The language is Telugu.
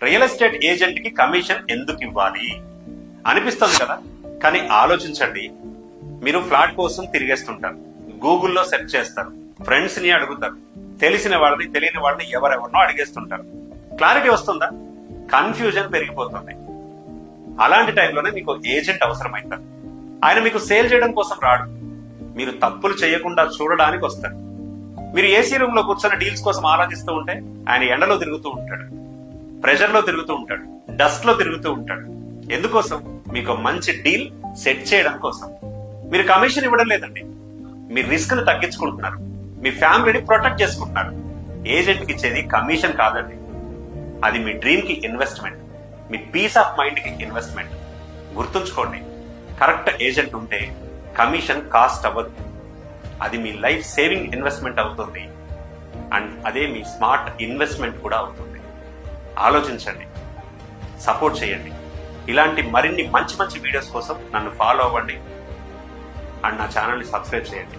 రియల్ ఎస్టేట్ ఏజెంట్ కి కమిషన్ ఎందుకు ఇవ్వాలి అనిపిస్తుంది కదా. కానీ ఆలోచించండి. మీరు ఫ్లాట్ కోసం తిరిగేస్తుంటారు, గూగుల్లో సెర్చ్ చేస్తారు, ఫ్రెండ్స్ ని అడుగుతారు, తెలిసిన వాళ్ళని తెలియని వాళ్ళని ఎవరెవరినో అడిగేస్తుంటారు. క్లారిటీ వస్తుందా? కన్ఫ్యూజన్ పెరిగిపోతుంది. అలాంటి టైంలోనే మీకు ఏజెంట్ అవసరమైతారు. ఆయన మీకు సేల్ చేయడం కోసం రాడు, మీరు తప్పులు చేయకుండా చూడడానికి వస్తారు. మీరు ఏసీ రూమ్ లో కూర్చొని డీల్స్ కోసం ఆలోచిస్తూ ఉంటే ఆయన ఎండలో తిరుగుతూ ఉంటాడు, ప్రెషర్ లో తిరుగుతూ ఉంటాడు, డస్ట్ లో తిరుగుతూ ఉంటాడు. ఎందుకోసం? మీకు మంచి డీల్ సెట్ చేయడం కోసం. మీరు కమిషన్ ఇవ్వడం లేదండి, మీ రిస్క్ ని తగ్గించుకుంటున్నారు, మీ ఫ్యామిలీని ప్రొటెక్ట్ చేసుకుంటున్నారు. ఏజెంట్ కి ఇచ్చేది కమిషన్ కాదండి, అది మీ డ్రీమ్ కి ఇన్వెస్ట్మెంట్, మీ పీస్ ఆఫ్ మైండ్ కి ఇన్వెస్ట్మెంట్. గుర్తుంచుకోండి, కరెక్ట్ ఏజెంట్ ఉంటే కమిషన్ కాస్ట్ అవ్వదు, అది మీ లైఫ్ సేవింగ్ ఇన్వెస్ట్మెంట్ అవుతుంది. అండ్ అదే మీ స్మార్ట్ ఇన్వెస్ట్మెంట్ కూడా అవుతుంది. ఆలోచించండి, సపోర్ట్ చేయండి. ఇలాంటి మరిన్ని మంచి మంచి వీడియోస్ కోసం నన్ను ఫాలో అవ్వండి అండ్ నా ఛానల్ని సబ్స్క్రైబ్ చేయండి.